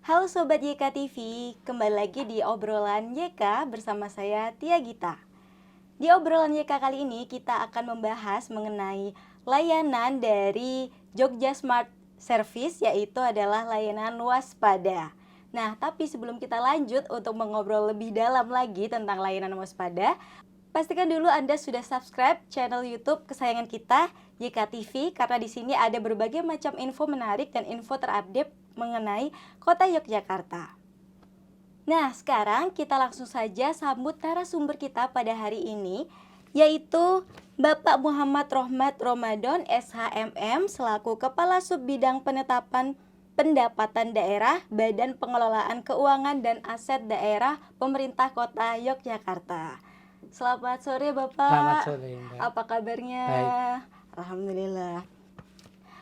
Halo Sobat YK TV, kembali lagi di obrolan YK bersama saya Tia Gita. Di obrolan YK kali ini kita akan membahas mengenai layanan dari Jogja Smart Service, yaitu adalah layanan waspada. Nah, tapi sebelum kita lanjut untuk mengobrol lebih dalam lagi tentang layanan waspada, pastikan dulu Anda sudah subscribe channel YouTube kesayangan kita, YK TV, karena di sini ada berbagai macam info menarik dan info terupdate mengenai Kota Yogyakarta. Nah, sekarang kita langsung saja sambut narasumber kita pada hari ini, yaitu Bapak Muhammad Rohmat Ramadan SHMM selaku Kepala Sub Bidang Penetapan Pendapatan Daerah Badan Pengelolaan Keuangan dan Aset Daerah Pemerintah Kota Yogyakarta. Selamat sore Bapak. Selamat sore Mbak. Apa kabarnya? Baik. Alhamdulillah.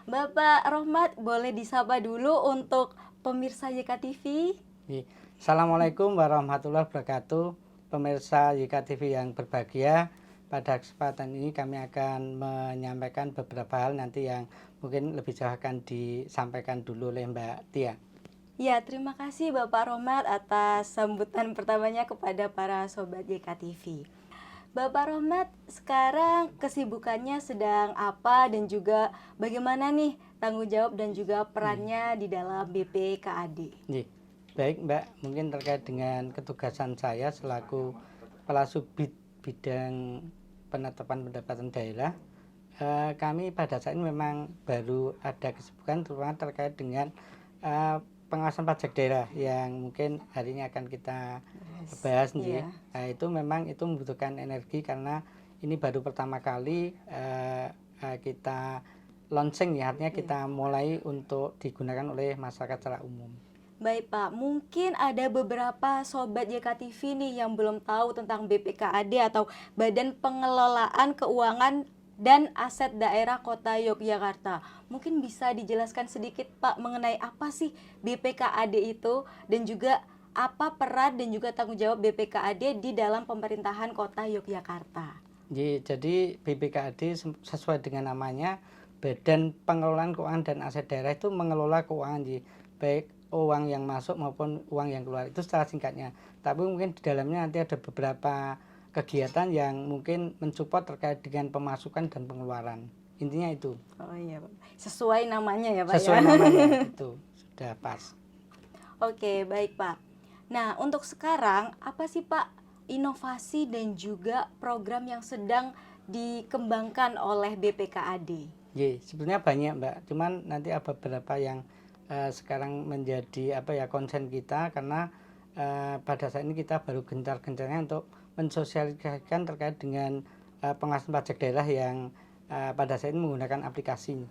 Bapak Rohmat, boleh disapa dulu untuk pemirsa YK TV? Assalamualaikum warahmatullahi wabarakatuh. Pemirsa YK TV yang berbahagia, pada kesempatan ini kami akan menyampaikan beberapa hal nanti yang mungkin lebih jauh akan disampaikan dulu oleh Mbak Tia. Ya, terima kasih Bapak Rohmat atas sambutan pertamanya kepada para Sobat YK TV. Bapak Rohmat, sekarang kesibukannya sedang apa dan juga bagaimana nih tanggung jawab dan juga perannya di dalam BPKAD? Baik Mbak, mungkin terkait dengan ketugasan saya selaku Kepala Subbid Bidang Penetapan Pendapatan Daerah, kami pada saat ini memang baru ada kesibukan terutama terkait dengan pengawasan pajak daerah yang mungkin hari ini akan kita bahas nih. Nah, itu memang itu membutuhkan energi karena ini baru pertama kali kita launching ya, artinya kita mulai untuk digunakan oleh masyarakat secara umum. Baik Pak, mungkin ada beberapa Sobat YK TV nih yang belum tahu tentang BPKAD atau Badan Pengelolaan Keuangan dan Aset Daerah Kota Yogyakarta. Mungkin bisa dijelaskan sedikit Pak mengenai apa sih BPKAD itu dan juga apa peran dan juga tanggung jawab BPKAD di dalam pemerintahan Kota Yogyakarta. Jadi BPKAD sesuai dengan namanya, Badan Pengelolaan Keuangan dan Aset Daerah itu mengelola keuangan, baik uang yang masuk maupun uang yang keluar, itu secara singkatnya. Tapi mungkin di dalamnya nanti ada beberapa kegiatan yang mungkin mensupport terkait dengan pemasukan dan pengeluaran. Intinya itu. Oh iya, sesuai namanya ya Pak. Sesuai namanya itu sudah pas. Oke, baik Pak. Nah, untuk sekarang apa sih Pak inovasi dan juga program yang sedang dikembangkan oleh BPKAD? Sebenarnya banyak Mbak. Cuman nanti ada beberapa yang sekarang menjadi konsen kita karena pada saat ini kita baru gencar-gencarnya untuk mensosialisasikan terkait dengan pengawasan pajak daerah yang pada saat ini menggunakan aplikasi.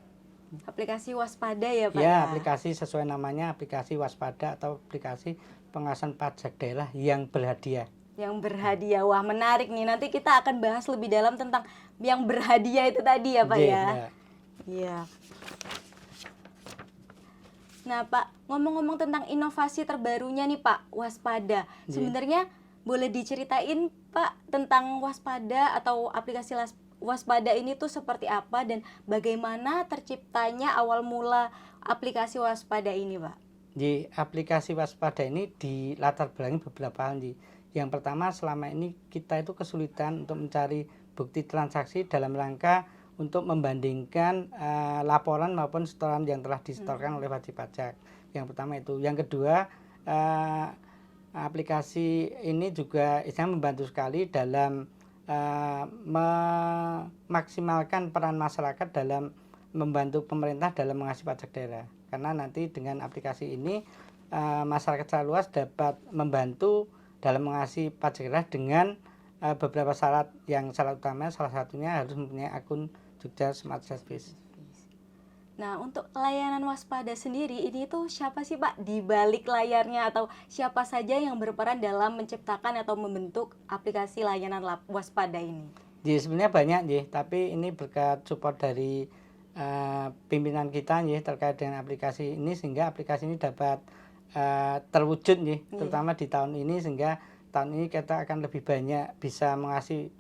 Aplikasi waspada ya Pak? Ya, aplikasi sesuai namanya, aplikasi waspada atau aplikasi pengawasan pajak daerah yang berhadiah. Yang berhadiah, wah menarik nih. Nanti kita akan bahas lebih dalam tentang yang berhadiah itu tadi ya Pak ya? Iya. Nah Pak, ngomong-ngomong tentang inovasi terbarunya nih Pak, waspada. Sebenarnya boleh diceritain Pak tentang waspada atau aplikasi waspada ini tuh seperti apa dan bagaimana terciptanya awal mula aplikasi waspada ini Pak? Aplikasi waspada ini dilatar belakangi beberapa hal. Yang pertama, selama ini kita itu kesulitan untuk mencari bukti transaksi dalam rangka untuk membandingkan laporan maupun setoran yang telah disetorkan oleh wajib pajak. Yang pertama itu. Yang kedua, aplikasi ini juga membantu sekali dalam memaksimalkan peran masyarakat dalam membantu pemerintah dalam mengasihi pajak daerah. Karena nanti dengan aplikasi ini masyarakat secara luas dapat membantu dalam mengasihi pajak daerah dengan beberapa syarat. Yang syarat utama salah satunya harus mempunyai akun Jogja Smart Service. Nah, untuk layanan waspada sendiri ini tuh siapa sih Pak di balik layarnya atau siapa saja yang berperan dalam menciptakan atau membentuk aplikasi layanan waspada ini? Sebenarnya banyak tapi ini berkat support dari pimpinan kita terkait dengan aplikasi ini sehingga aplikasi ini dapat terwujud terutama di tahun ini, sehingga tahun ini kita akan lebih banyak bisa mengasihi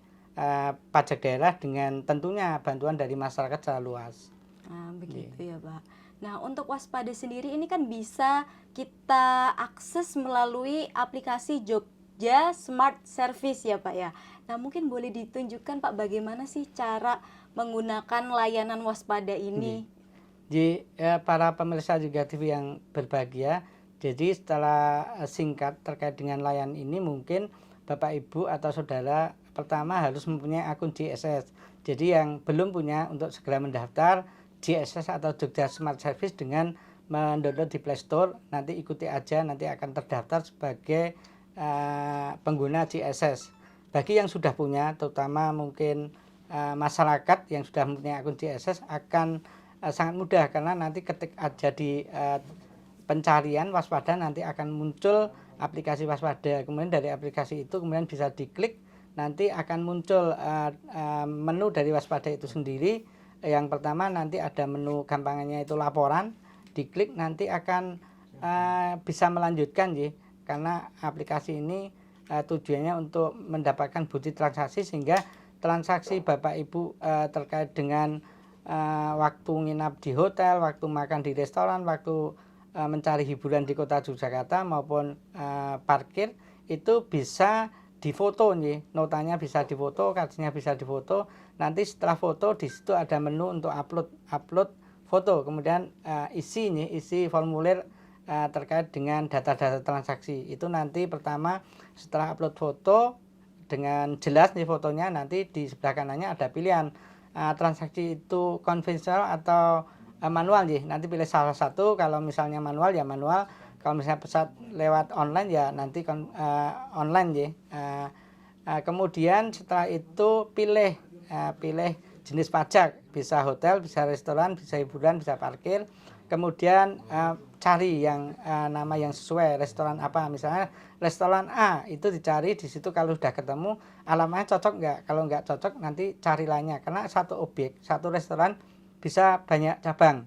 pajak daerah dengan tentunya bantuan dari masyarakat secara luas. Begitu ya Pak. Nah, untuk waspada sendiri ini kan bisa kita akses melalui aplikasi Jogja Smart Service ya Pak ya. Nah, mungkin boleh ditunjukkan Pak bagaimana sih cara menggunakan layanan waspada ini? Jadi para pemirsa juga TV yang berbahagia, jadi setelah singkat terkait dengan layanan ini mungkin Bapak Ibu atau Saudara pertama harus mempunyai akun JSS. Jadi yang belum punya untuk segera mendaftar JSS atau Jogja Smart Service dengan mendownload di Play Store, nanti ikuti aja, nanti akan terdaftar sebagai pengguna JSS. Bagi yang sudah punya, terutama mungkin masyarakat yang sudah mempunyai akun JSS akan sangat mudah, karena nanti ketik aja di pencarian waspada nanti akan muncul aplikasi waspada. Kemudian dari aplikasi itu kemudian bisa diklik, nanti akan muncul menu dari waspada itu sendiri. Yang pertama nanti ada menu gampangannya itu laporan, diklik nanti akan bisa melanjutkan ya, karena aplikasi ini tujuannya untuk mendapatkan bukti transaksi, sehingga transaksi Bapak Ibu terkait dengan waktu nginap di hotel, waktu makan di restoran, waktu mencari hiburan di kota Yogyakarta maupun parkir itu bisa difoto nih, notanya bisa difoto, kartunya bisa difoto. Nanti setelah foto di situ ada menu untuk upload foto, kemudian isi formulir terkait dengan data-data transaksi. Itu nanti pertama setelah upload foto dengan jelas nih fotonya, nanti di sebelah kanannya ada pilihan transaksi itu konvensional atau manual ya. Nanti pilih salah satu, kalau misalnya manual ya manual, kalau misalnya pesan lewat online ya nanti online ya. Kemudian setelah itu pilih jenis pajak, bisa hotel, bisa restoran, bisa hiburan, bisa parkir. Kemudian cari yang nama yang sesuai, restoran apa, misalnya restoran A itu dicari di situ, kalau sudah ketemu alamatnya cocok nggak, kalau nggak cocok nanti cari lainnya, karena satu objek, satu restoran bisa banyak cabang,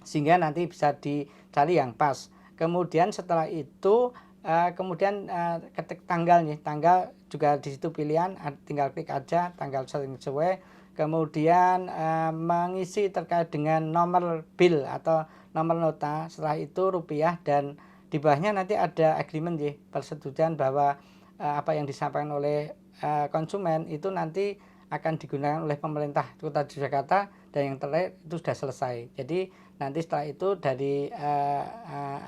sehingga nanti bisa dicari yang pas. Kemudian setelah itu kemudian ketik tanggalnya, tanggal juga di situ pilihan, tinggal klik aja tanggal sesuai. Kemudian mengisi terkait dengan nomor bill atau nomor nota, setelah itu rupiah, dan di bawahnya nanti ada agreement ya, persetujuan bahwa apa yang disampaikan oleh konsumen itu nanti akan digunakan oleh pemerintah Kota Yogyakarta, dan yang terakhir itu sudah selesai. Jadi nanti setelah itu dari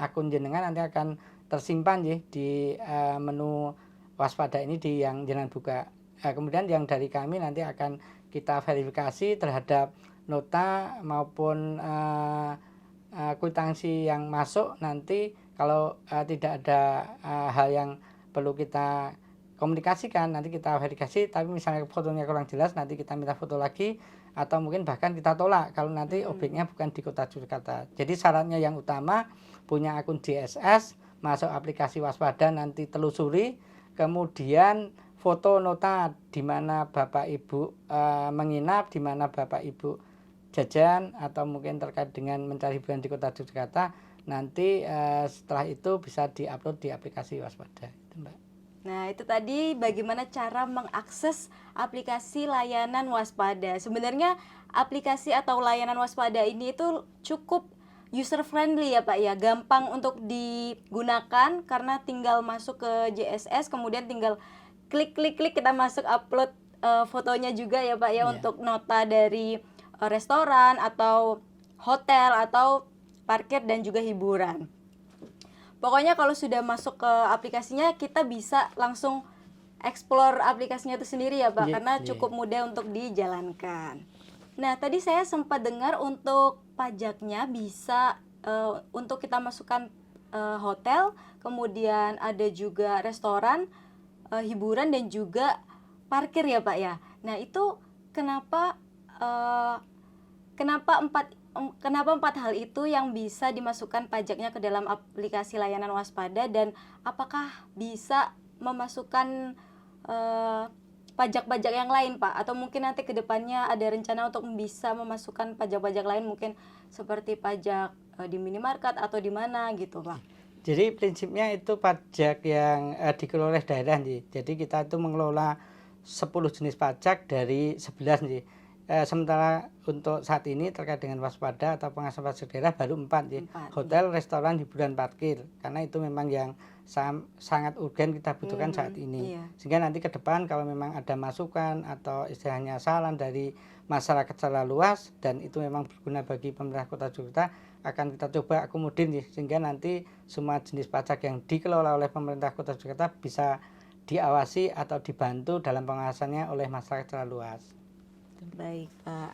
akun jenengan nanti akan tersimpan ya di menu waspada ini di yang jenengan buka. Kemudian yang dari kami nanti akan kita verifikasi terhadap nota maupun kwitansi yang masuk. Nanti kalau tidak ada hal yang perlu kita komunikasikan, nanti kita verifikasi, tapi misalnya fotonya kurang jelas nanti kita minta foto lagi, atau mungkin bahkan kita tolak kalau nanti objeknya bukan di Kota Yogyakarta. Jadi syaratnya yang utama punya akun JSS, masuk aplikasi waspada, nanti telusuri, kemudian foto nota di mana Bapak Ibu menginap, di mana Bapak Ibu jajan, atau mungkin terkait dengan mencari hiburan di Kota Yogyakarta. Nanti setelah itu bisa diupload di aplikasi waspada itu, Mbak. Nah, itu tadi bagaimana cara mengakses aplikasi layanan waspada. Sebenarnya aplikasi atau layanan waspada ini itu cukup user friendly ya Pak ya, gampang untuk digunakan karena tinggal masuk ke JSS, kemudian tinggal klik kita masuk, upload fotonya juga ya Pak ya, untuk nota dari restoran atau hotel atau parkir dan juga hiburan. Pokoknya kalau sudah masuk ke aplikasinya kita bisa langsung explore aplikasinya itu sendiri ya Pak, karena cukup mudah untuk dijalankan. Nah, tadi saya sempat dengar untuk pajaknya bisa untuk kita masukkan hotel, kemudian ada juga restoran, hiburan, dan juga parkir ya Pak ya. Nah, itu kenapa empat hal itu yang bisa dimasukkan pajaknya ke dalam aplikasi layanan waspada, dan apakah bisa memasukkan pajak-pajak yang lain Pak, atau mungkin nanti kedepannya ada rencana untuk bisa memasukkan pajak-pajak lain, mungkin seperti pajak di minimarket atau di mana gitu Pak? Jadi prinsipnya itu pajak yang dikelola oleh daerah nih. Jadi kita itu mengelola 10 jenis pajak dari 11 nih. sementara untuk saat ini terkait dengan waspada atau pengawasan pajak daerah baru 4 ya. Hotel, restoran, hiburan, parkir. Karena itu memang yang sangat urgen kita butuhkan saat ini. Sehingga nanti ke depan kalau memang ada masukan atau istilahnya saran dari masyarakat secara luas dan itu memang berguna bagi pemerintah Kota Yogyakarta, akan kita coba akomodir nih, sehingga nanti semua jenis pajak yang dikelola oleh pemerintah Kota Yogyakarta bisa diawasi atau dibantu dalam pengawasannya oleh masyarakat secara luas. Baik, Pak.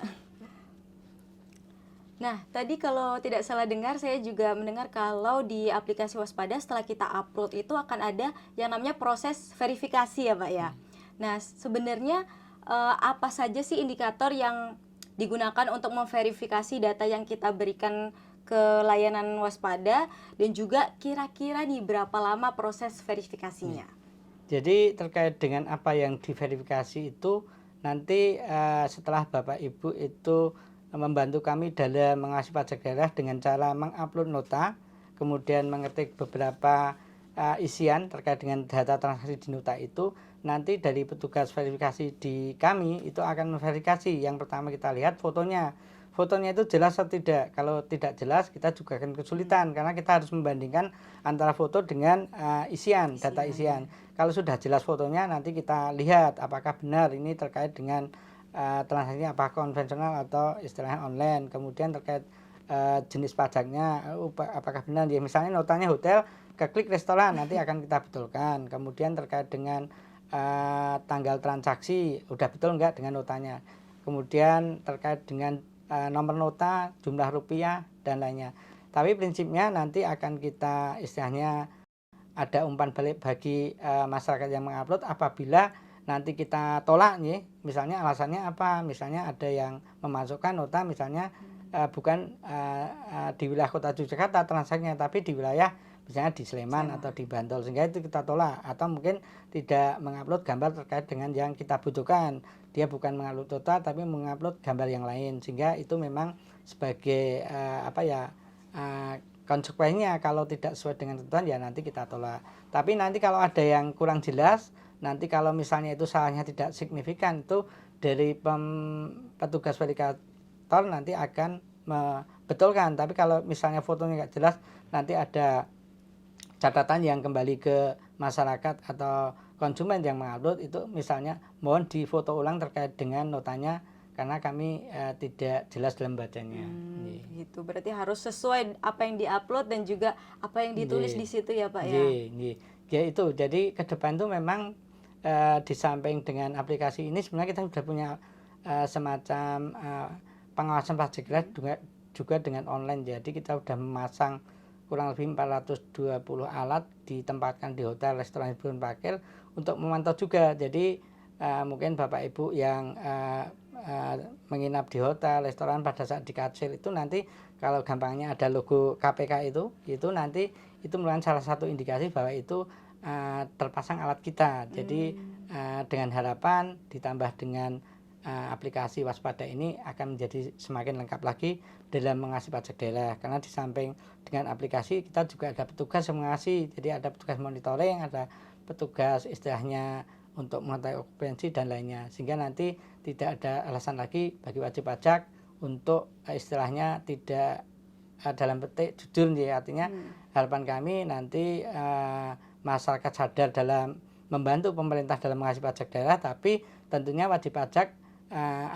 Nah, tadi kalau tidak salah dengar, saya juga mendengar kalau di aplikasi Waspada setelah kita upload itu akan ada yang namanya proses verifikasi ya, Pak ya. Nah, sebenarnya apa saja sih indikator yang digunakan untuk memverifikasi data yang kita berikan ke layanan Waspada, dan juga kira-kira nih berapa lama proses verifikasinya? Jadi terkait dengan apa yang diverifikasi itu nanti setelah Bapak Ibu itu membantu kami dalam mengawasi pajak daerah dengan cara mengupload nota, kemudian mengetik beberapa isian terkait dengan data transaksi di nota itu, nanti dari petugas verifikasi di kami itu akan memverifikasi. Yang pertama kita lihat fotonya. Fotonya itu jelas atau tidak. Kalau tidak jelas kita juga akan kesulitan karena kita harus membandingkan antara foto dengan isian, data isian. Kalau sudah jelas fotonya, nanti kita lihat apakah benar ini terkait dengan transaksinya apa konvensional atau istilahnya online. Kemudian terkait jenis pajaknya apakah benar ya, misalnya notanya hotel, keklik restoran, nanti akan kita betulkan. Kemudian terkait dengan tanggal transaksi udah betul enggak dengan notanya. Kemudian terkait dengan nomor nota, jumlah rupiah dan lainnya. Tapi prinsipnya nanti akan kita istilahnya ada umpan balik bagi masyarakat yang mengupload apabila nanti kita tolak nih, misalnya alasannya apa, misalnya ada yang memasukkan nota misalnya bukan di wilayah Kota Yogyakarta transaksinya, tapi di wilayah misalnya di Sleman atau di Bantul, sehingga itu kita tolak. Atau mungkin tidak mengupload gambar terkait dengan yang kita butuhkan, dia bukan mengupload nota tapi mengupload gambar yang lain, sehingga itu memang sebagai konsekuensinya kalau tidak sesuai dengan ketentuan ya nanti kita tolak. Tapi nanti kalau ada yang kurang jelas, nanti kalau misalnya itu salahnya tidak signifikan, itu dari petugas verifikator nanti akan membetulkan. Tapi kalau misalnya fotonya nggak jelas, nanti ada catatan yang kembali ke masyarakat atau konsumen yang mengupload itu, misalnya mohon difoto ulang terkait dengan notanya karena kami tidak jelas dalam bacanya. Gitu. Berarti harus sesuai apa yang diupload dan juga apa yang ditulis di situ ya, Pak ya. Ya itu. Jadi ke depan itu memang di samping dengan aplikasi ini sebenarnya kita sudah punya semacam pengawasan pajak daerah juga dengan online. Jadi kita sudah memasang kurang lebih 420 alat ditempatkan di hotel, restoran, hiburan, parkir untuk memantau juga. Jadi mungkin Bapak Ibu yang menginap di hotel, restoran pada saat di kasir itu nanti kalau gampangnya ada logo KPK itu nanti itu merupakan salah satu indikasi bahwa itu terpasang alat kita. Jadi dengan harapan ditambah dengan aplikasi Waspada ini akan menjadi semakin lengkap lagi dalam mengawasi pajak daerah, karena di samping dengan aplikasi kita juga ada petugas yang mengawasi. Jadi ada petugas monitoring, ada petugas istilahnya untuk mengetahui okupansi dan lainnya, sehingga nanti tidak ada alasan lagi bagi wajib pajak untuk istilahnya tidak dalam petik jujur ya. Artinya harapan kami nanti masyarakat sadar dalam membantu pemerintah dalam mengawasi pajak daerah, tapi tentunya wajib pajak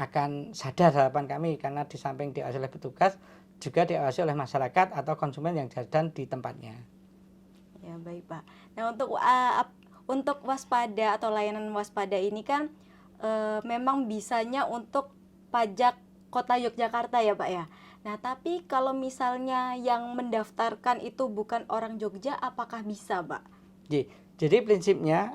akan sadar, harapan kami, karena di samping diawasi oleh petugas juga diawasi oleh masyarakat atau konsumen yang jalan di tempatnya. Ya baik Pak. Nah untuk Waspada atau layanan Waspada ini kan memang bisanya untuk pajak Kota Yogyakarta ya Pak ya. Nah tapi kalau misalnya yang mendaftarkan itu bukan orang Jogja, apakah bisa Pak? Jadi prinsipnya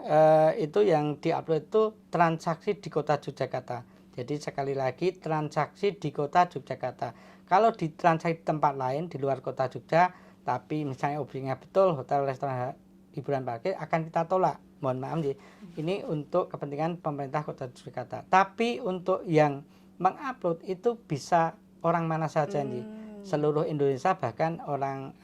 itu yang diupload itu transaksi di Kota Yogyakarta. Jadi sekali lagi transaksi di Kota Yogyakarta. Kalau di transaksi di tempat lain di luar Kota Jogja, tapi misalnya objeknya betul hotel, restoran, hiburan, parkir, akan kita tolak. Mohon maaf nih, ini untuk kepentingan pemerintah Kota Yogyakarta. Tapi untuk yang mengupload itu bisa orang mana saja nih, seluruh Indonesia, bahkan orang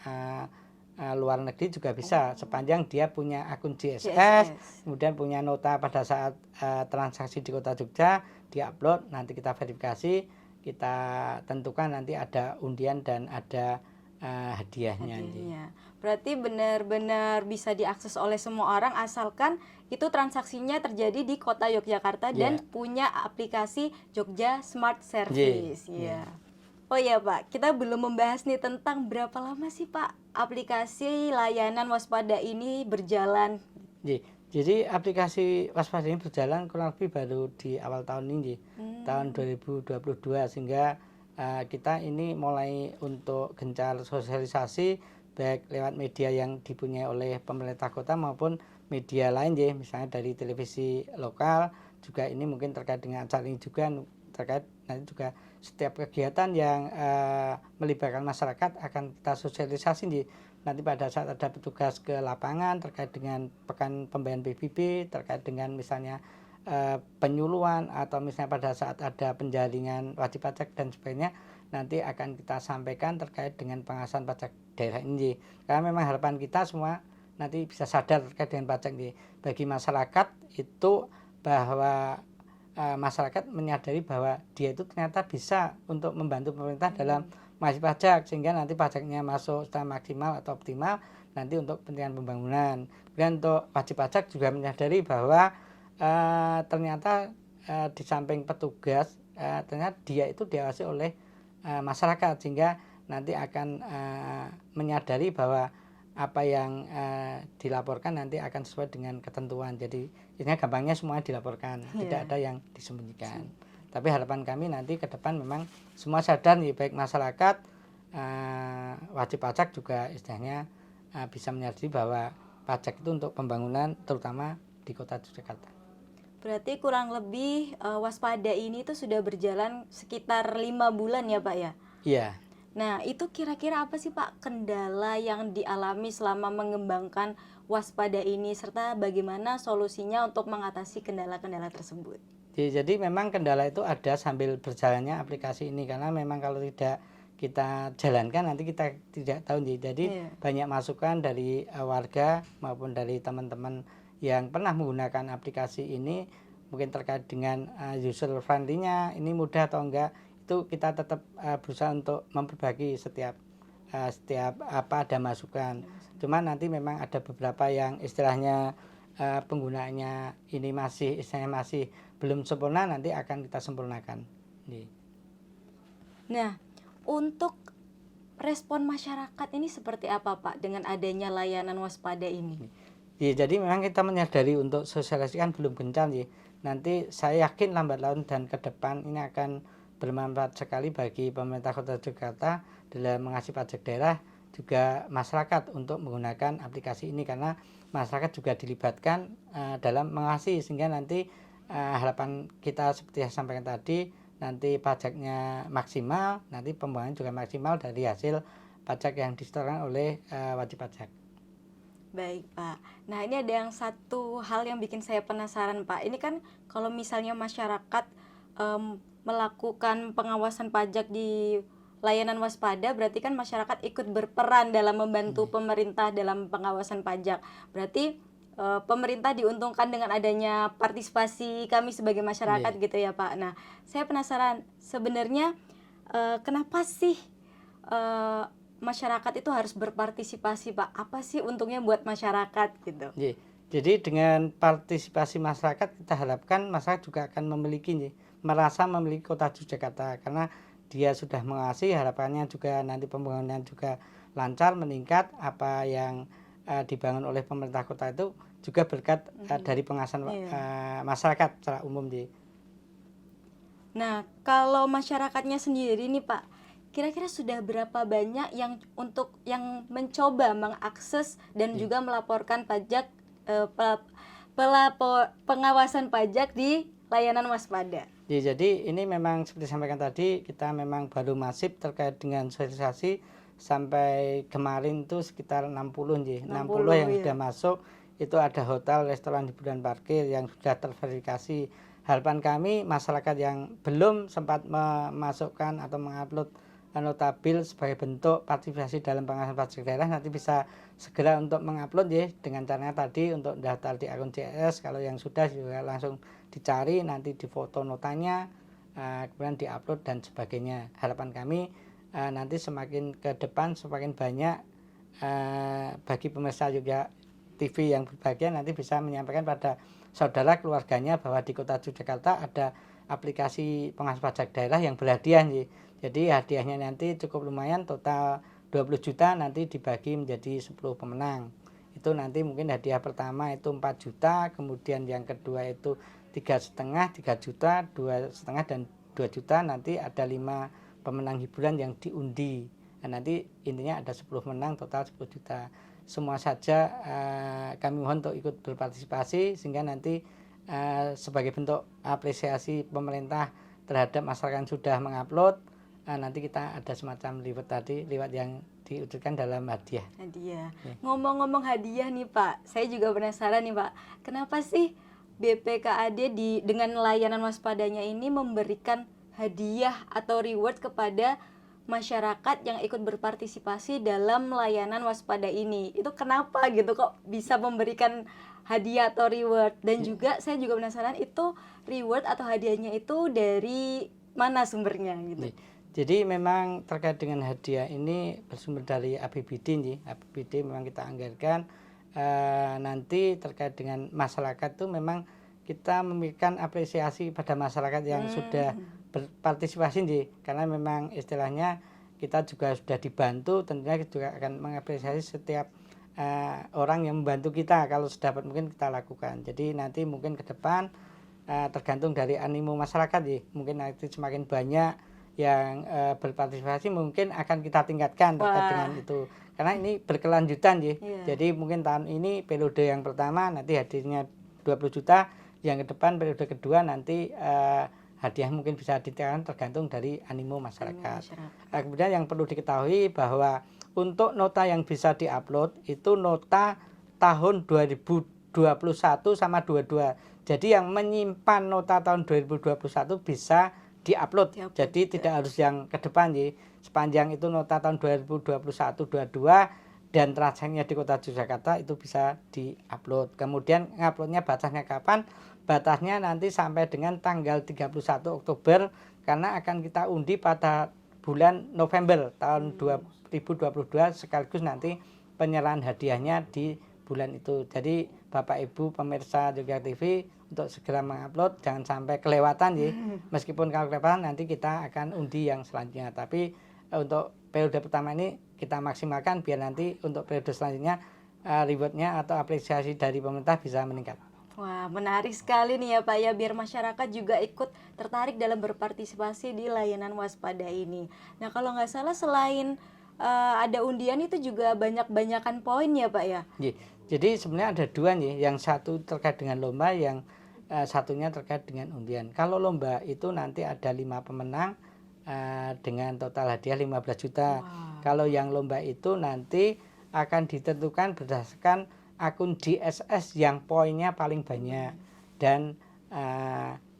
luar negeri juga bisa sepanjang dia punya akun GSS, GSS. kemudian punya nota pada saat transaksi di Kota Jogja, diupload, nanti kita verifikasi, kita tentukan nanti ada undian dan ada hadiahnya. Berarti benar-benar bisa diakses oleh semua orang asalkan itu transaksinya terjadi di Kota Yogyakarta dan punya aplikasi Jogja Smart Service. Oh iya Pak, kita belum membahas nih tentang berapa lama sih Pak aplikasi layanan waspada ini berjalan. Jadi aplikasi waspada ini berjalan kurang lebih baru di awal tahun ini, tahun 2022, sehingga kita ini mulai untuk gencar sosialisasi baik lewat media yang dipunyai oleh pemerintah kota maupun media lain misalnya dari televisi lokal juga, ini mungkin terkait dengan acara ini juga, terkait nanti juga setiap kegiatan yang melibatkan masyarakat akan kita sosialisasi nanti pada saat ada petugas ke lapangan terkait dengan pekan pembayaran PBB, terkait dengan misalnya penyuluhan atau misalnya pada saat ada penjaringan wajib pajak dan sebagainya, nanti akan kita sampaikan terkait dengan pengawasan pajak daerah ini. Karena memang harapan kita semua nanti bisa sadar terkait dengan pajak ini. Bagi masyarakat itu bahwa masyarakat menyadari bahwa dia itu ternyata bisa untuk membantu pemerintah dalam wajib pajak, sehingga nanti pajaknya masuk secara maksimal atau optimal nanti untuk kepentingan pembangunan. Dan untuk wajib pajak juga menyadari bahwa ternyata di samping petugas ternyata dia itu diawasi oleh masyarakat, sehingga nanti akan menyadari bahwa apa yang dilaporkan nanti akan sesuai dengan ketentuan. Jadi ini gampangnya semua dilaporkan, tidak ada yang disembunyikan. Tapi harapan kami nanti ke depan memang semua sadar baik masyarakat, wajib pajak juga istilahnya bisa menyadari bahwa pajak itu untuk pembangunan terutama di Kota Yogyakarta. Berarti kurang lebih waspada ini tuh sudah berjalan sekitar 5 bulan ya Pak ya? Iya. Nah, itu kira-kira apa sih Pak kendala yang dialami selama mengembangkan waspada ini, serta bagaimana solusinya untuk mengatasi kendala-kendala tersebut? Jadi memang kendala itu ada sambil berjalannya aplikasi ini, karena memang kalau tidak kita jalankan nanti kita tidak tahu. Jadi banyak masukan dari warga maupun dari teman-teman yang pernah menggunakan aplikasi ini, mungkin terkait dengan user friendly-nya, ini mudah atau enggak, itu kita tetap berusaha untuk memperbaiki setiap apa ada masukan. Cuma nanti memang ada beberapa yang istilahnya penggunaannya ini masih belum sempurna, nanti akan kita sempurnakan. Nah, untuk respon masyarakat ini seperti apa Pak dengan adanya layanan waspada ini? Jadi memang kita menyadari untuk sosialisasikan belum gencar. Nanti saya yakin lambat laun dan ke depan ini akan bermanfaat sekali bagi pemerintah Kota Yogyakarta dalam mengasih pajak daerah, juga masyarakat untuk menggunakan aplikasi ini, karena masyarakat juga dilibatkan dalam mengasihi, sehingga nanti harapan kita seperti yang sampaikan tadi, nanti pajaknya maksimal, nanti pembayaran juga maksimal dari hasil pajak yang disetorkan oleh wajib pajak. Baik Pak, nah ini ada yang satu hal yang bikin saya penasaran Pak. Ini kan kalau misalnya masyarakat melakukan pengawasan pajak di layanan waspada, berarti kan masyarakat ikut berperan dalam membantu pemerintah dalam pengawasan pajak. Berarti pemerintah diuntungkan dengan adanya partisipasi kami sebagai masyarakat gitu ya Pak. Nah, saya penasaran sebenarnya kenapa sih masyarakat itu harus berpartisipasi Pak? Apa sih untungnya buat masyarakat gitu? Jadi dengan partisipasi masyarakat, kita harapkan masyarakat juga akan merasa memiliki Kota Yogyakarta, karena dia sudah mengasihi, harapannya juga nanti pembangunan juga lancar, meningkat. Apa yang dibangun oleh pemerintah kota itu juga berkat dari pengawasan masyarakat secara umum. Nah, kalau masyarakatnya sendiri nih Pak, kira-kira sudah berapa banyak yang mencoba mengakses dan juga melaporkan pajak pengawasan pajak di layanan waspada? Jadi ini memang seperti sampaikan tadi, kita memang baru masif terkait dengan sosialisasi. Sampai kemarin itu sekitar 60 yang sudah masuk. Itu ada hotel, restoran, hiburan, parkir yang sudah terverifikasi. Harapan kami masyarakat yang belum sempat memasukkan atau mengupload notabil sebagai bentuk partisipasi dalam pengawasan pajak daerah nanti bisa segera untuk mengupload ya dengan caranya tadi untuk daftar di akun CSS. Kalau yang sudah juga langsung dicari, nanti difoto notanya, kemudian diupload dan sebagainya. Harapan kami nanti semakin ke depan semakin banyak bagi pemirsa juga TV yang berbahagia nanti bisa menyampaikan pada saudara keluarganya bahwa di Kota Yogyakarta ada aplikasi pengawas pajak daerah yang berhadiah nih. Jadi hadiahnya nanti cukup lumayan, total 20 juta nanti dibagi menjadi 10 pemenang. Itu nanti mungkin hadiah pertama itu 4 juta, kemudian yang kedua itu 3,5, 3 juta, 2,5 dan 2 juta, nanti ada 5 pemenang hiburan yang diundi. Nah, nanti intinya ada 10 pemenang total 10 juta. Semua saja kami mohon untuk ikut berpartisipasi sehingga nanti sebagai bentuk apresiasi pemerintah terhadap masyarakat yang sudah mengupload, nanti kita ada semacam reward tadi, reward yang diwujudkan dalam hadiah. Hadiah. Ya. Ngomong-ngomong hadiah nih Pak, saya juga penasaran nih Pak, kenapa sih BPKAD dengan layanan waspadanya ini memberikan hadiah atau reward kepada masyarakat yang ikut berpartisipasi dalam layanan waspada ini? Itu kenapa gitu kok bisa memberikan hadiah atau reward? Dan juga saya juga penasaran itu reward atau hadiahnya itu dari mana sumbernya gitu. Jadi memang terkait dengan hadiah ini bersumber dari APBD nih. APBD memang kita anggarkan nanti terkait dengan masyarakat tuh memang kita memberikan apresiasi pada masyarakat yang sudah berpartisipasi nih. Karena memang istilahnya kita juga sudah dibantu, tentunya kita juga akan mengapresiasi setiap orang yang membantu kita. Kalau sedapat mungkin kita lakukan. Jadi nanti mungkin ke depan tergantung dari animo masyarakat nih. Mungkin nanti semakin banyak yang berpartisipasi mungkin akan kita tingkatkan terkait dengan itu, karena ini berkelanjutan ya. Jadi mungkin tahun ini periode yang pertama nanti hadiahnya 20 juta, yang ke depan periode kedua nanti hadiah mungkin bisa ditingkatkan tergantung dari animo masyarakat. Kemudian yang perlu diketahui bahwa untuk nota yang bisa diupload itu nota tahun 2021 sama 22. Jadi yang menyimpan nota tahun 2021 bisa diupload. Jadi tidak harus yang ke depan ya. Sepanjang itu nota tahun 2021-22 dan transaksinya di Kota Yogyakarta itu bisa diupload. Kemudian nguploadnya batasnya kapan? Batasnya nanti sampai dengan tanggal 31 Oktober karena akan kita undi pada bulan November tahun 2022 sekaligus nanti penyerahan hadiahnya di bulan itu. Jadi Bapak Ibu pemirsa Yogyakarta TV untuk segera mengupload, jangan sampai kelewatan ya. Meskipun kalau kelewatan nanti kita akan undi yang selanjutnya. Tapi untuk periode pertama ini kita maksimalkan biar nanti untuk periode selanjutnya rewardnya atau apresiasi dari pemerintah bisa meningkat. Wah, menarik sekali nih ya Pak ya, biar masyarakat juga ikut tertarik dalam berpartisipasi di layanan waspada ini. Nah kalau nggak salah selain ada undian itu juga banyak-banyakan poin ya Pak ya? Jadi sebenarnya ada dua nih, yang satu terkait dengan lomba, yang satunya terkait dengan undian. Kalau lomba itu nanti ada 5 pemenang dengan total hadiah 15 juta. Kalau yang lomba itu nanti akan ditentukan berdasarkan akun DSS yang poinnya paling banyak dan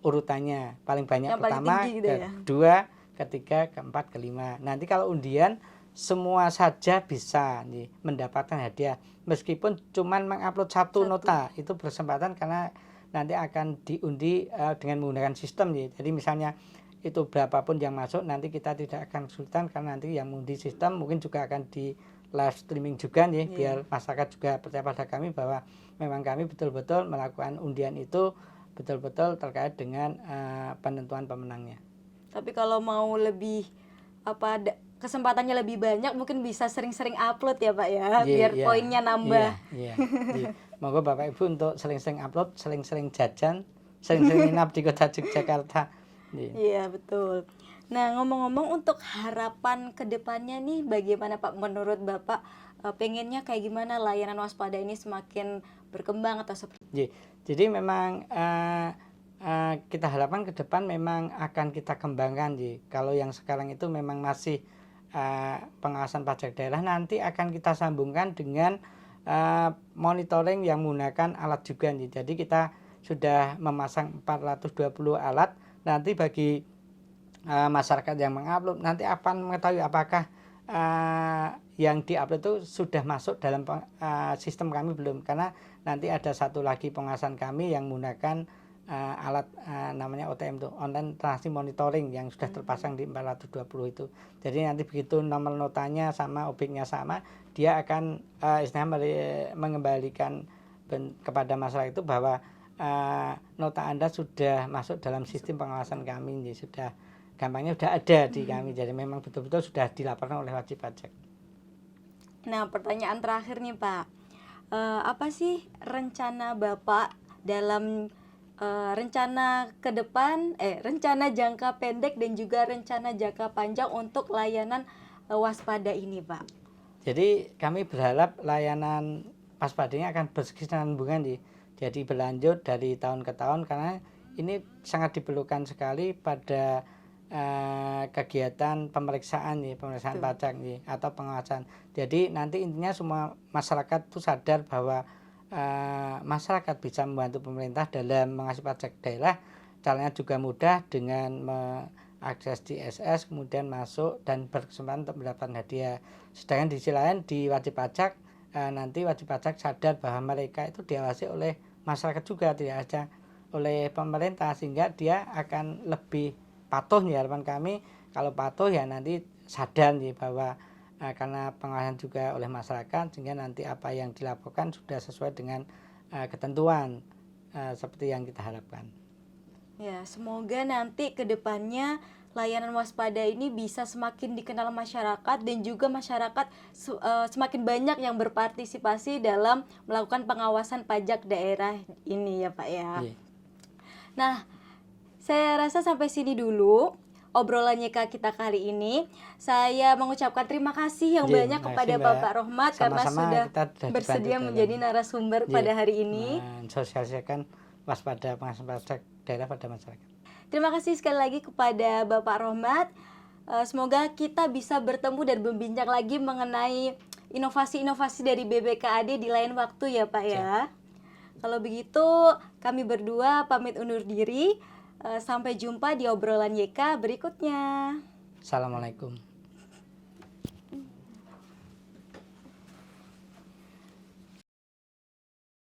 urutannya paling banyak yang pertama, paling tinggi, kedua, ketiga, keempat, kelima. Nanti kalau undian semua saja bisa nih mendapatkan hadiah meskipun cuman mengupload satu nota, itu berkesempatan karena nanti akan diundi dengan menggunakan sistem nih. Jadi misalnya itu berapapun yang masuk nanti kita tidak akan kesulitan karena nanti yang mengundi sistem mungkin juga akan di live streaming juga nih biar masyarakat juga percaya pada kami bahwa memang kami betul-betul melakukan undian itu betul-betul terkait dengan penentuan pemenangnya. Tapi kalau mau lebih kesempatannya lebih banyak mungkin bisa sering-sering upload ya Pak ya, biar poinnya nambah. Moga Bapak Ibu untuk sering-sering upload, sering-sering jajan, sering-sering nginap di Kota Yogyakarta. Iya betul. Nah ngomong-ngomong untuk harapan kedepannya nih bagaimana Pak menurut Bapak, pengennya kayak gimana layanan waspada ini semakin berkembang atau seperti? Jadi memang kita harapkan ke depan memang akan kita kembangkan. Kalau yang sekarang itu memang masih pengawasan pajak daerah, nanti akan kita sambungkan dengan monitoring yang menggunakan alat juga. Jadi kita sudah memasang 420 alat. Nanti bagi masyarakat yang mengupload nanti akan mengetahui apakah yang diupload itu sudah masuk dalam sistem kami belum, karena nanti ada satu lagi pengawasan kami yang menggunakan alat namanya OTM itu, online transaksi monitoring, yang sudah terpasang di 420 itu. Jadi nanti begitu nomor notanya sama objeknya sama, dia akan istilahnya mengembalikan kepada masyarakat itu bahwa nota Anda sudah masuk dalam sistem pengawasan kami, jadi sudah gampangnya sudah ada di kami, jadi memang betul-betul sudah dilaporkan oleh wajib pajak. Nah, pertanyaan terakhir nih Pak, apa sih rencana Bapak dalam rencana ke depan, rencana jangka pendek dan juga rencana jangka panjang untuk layanan waspada ini Pak? Jadi kami berharap layanan waspadanya akan berkesinambungan, jadi berlanjut dari tahun ke tahun, karena ini sangat diperlukan sekali pada kegiatan pemeriksaan pajak atau pengawasan. Jadi nanti intinya semua masyarakat itu sadar bahwa masyarakat bisa membantu pemerintah dalam mengasihi pajak daerah. Caranya juga mudah, dengan mengakses di SS, kemudian masuk dan berkesempatan untuk mendapatkan hadiah. Sedangkan di sisi lain di wajib pajak, nanti wajib pajak sadar bahwa mereka itu diawasi oleh masyarakat juga, tidak saja oleh pemerintah, sehingga dia akan lebih patuh. Harapan kami kalau patuh ya nanti sadar bahwa karena pengawasan juga oleh masyarakat, sehingga nanti apa yang dilaporkan sudah sesuai dengan ketentuan seperti yang kita harapkan. Ya, semoga nanti ke depannya layanan waspada ini bisa semakin dikenal masyarakat, dan juga masyarakat semakin banyak yang berpartisipasi dalam melakukan pengawasan pajak daerah ini ya Pak ya. Yeah. Nah, saya rasa sampai sini dulu obrolan YK kita kali ini. Saya mengucapkan terima kasih yang banyak kepada Bapak Rohmat karena sudah bersedia menjadi narasumber pada hari ini. Sosialisasikan waspada pengawasan pajak daerah pada masyarakat. Terima kasih sekali lagi kepada Bapak Rohmat. Semoga kita bisa bertemu dan berbincang lagi mengenai inovasi-inovasi dari BBKAD di lain waktu ya Pak ya. Kalau begitu kami berdua pamit undur diri. Sampai jumpa di obrolan YK berikutnya. Assalamualaikum.